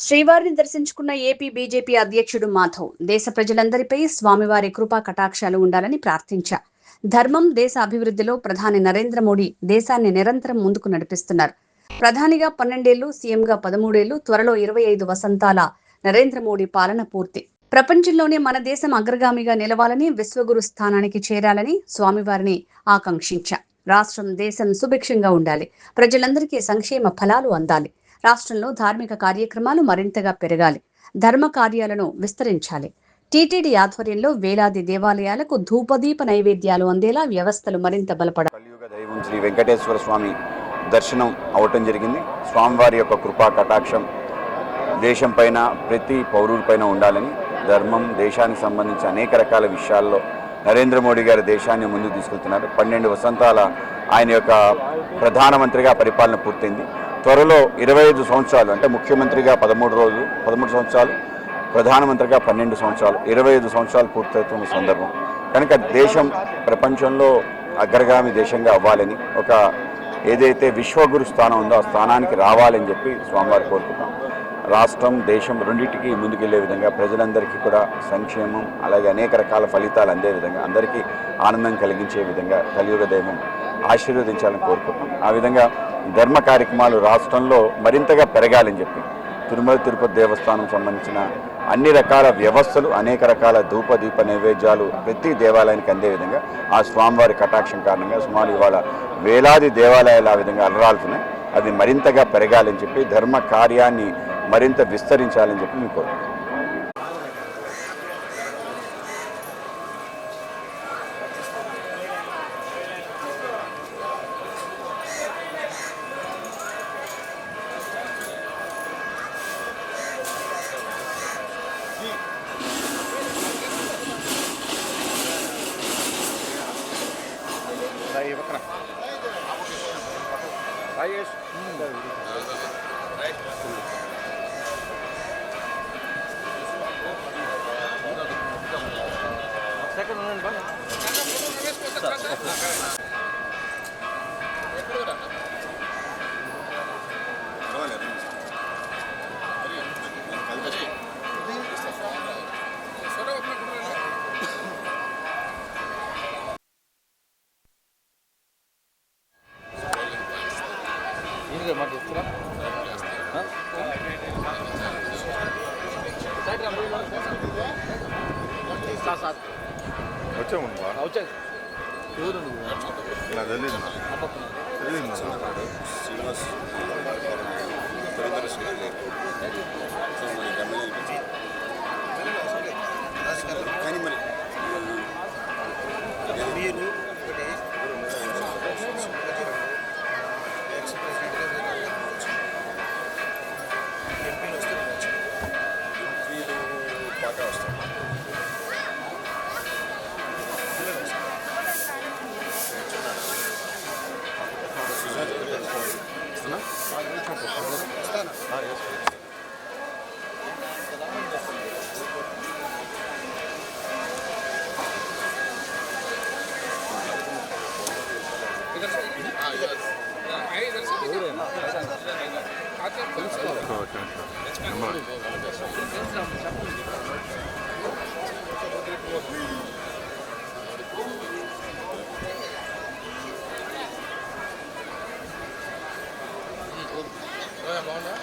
శ్రీవారిని దర్శించుకున్న AP BJP అధ్యక్షుడు మాధవ్ దేశ ప్రజలందరిపై స్వామివారి కృపా కటాక్షాలు ఉండాలని ప్రార్థించారు. ధర్మం, దేశ అభివృద్ధిలో ప్రధాని నరేంద్ర మోడీ దేశాన్ని నిరంతరం ముందుకు నడిపిస్తున్నారు. ప్రధానిగా 12 ఏళ్లు, సీఎంగా 13 ఏళ్లు, త్వరలో 25 వసంతాల నరేంద్ర మోడీ పాలన పూర్తి. ప్రపంచంలోనే మన దేశం అగ్రగామిగా నిలవాలని, విశ్వగురు స్థానానికి చేరాలని స్వామివారిని ఆకాంక్షించారు. రాష్ట్రం, దేశం సుభిక్షంగా ఉండాలి, ప్రజలందరికీ సంక్షేమ ఫలాలు అందాలి, రాష్ట్రంలో ధార్మిక కార్యక్రమాలు మరింతగా పెరగాలి, ధర్మ కార్యాలను విస్తరించాలి. టీటీడీ ఆధ్వర్యంలో వేలాది దేవాలయాలకు ధూపదీప నైవేద్యాలు అందేలా వ్యవస్థలు మరింత బలపడాలి. కలియుగ దైవం శ్రీ వెంకటేశ్వర స్వామి దర్శనం అవటం జరిగింది. స్వామివారి యొక్క కృపా కటాక్షం దేశం పైన, ప్రతి పౌరుడిపైన ఉండాలని, ధర్మం, దేశానికి సంబంధించి అనేక రకాల విషయాల్లో నరేంద్ర మోడీ గారు దేశాన్ని ముందుకు తీసుకెళ్తున్నారు. 12 వసంతాల ఆయన యొక్క ప్రధానమంత్రిగా పరిపాలన పూర్తయింది. త్వరలో 25 సంవత్సరాలు, అంటే ముఖ్యమంత్రిగా 13 సంవత్సరాలు, ప్రధానమంత్రిగా 12 సంవత్సరాలు, 25 సంవత్సరాలు పూర్తవుతున్న సందర్భం కనుక దేశం ప్రపంచంలో అగ్రగామి దేశంగా అవ్వాలని, ఒక ఏదైతే విశ్వగురు స్థానం ఉందో ఆ స్థానానికి రావాలని చెప్పి స్వామివారు కోరుకుంటాం. రాష్ట్రం, దేశం రెండింటికి ముందుకెళ్లే విధంగా, ప్రజలందరికీ కూడా సంక్షేమం, అలాగే అనేక రకాల ఫలితాలు అందే విధంగా, అందరికీ ఆనందం కలిగించే విధంగా కలియుగ దైవం ఆశీర్వదించాలని కోరుకుంటున్నాం. ఆ విధంగా ధర్మ కార్యక్రమాలు రాష్ట్రంలో మరింతగా పెరగాలని చెప్పి తిరుమల తిరుపతి దేవస్థానం సంబంధించిన అన్ని రకాల వ్యవస్థలు, అనేక రకాల ధూప దీప నైవేద్యాలు ప్రతి దేవాలయానికి అందే విధంగా ఆ స్వామివారి కటాక్షం కారణంగా సుమారు ఇవాళ వేలాది దేవాలయాలు ఆ విధంగా అలరాలుతున్నాయి. అవి మరింతగా పెరగాలని చెప్పి, ధర్మ కార్యాన్ని మరింత విస్తరించాలని చెప్పి మేము కోరుకుంటున్నాం. బాగుందా?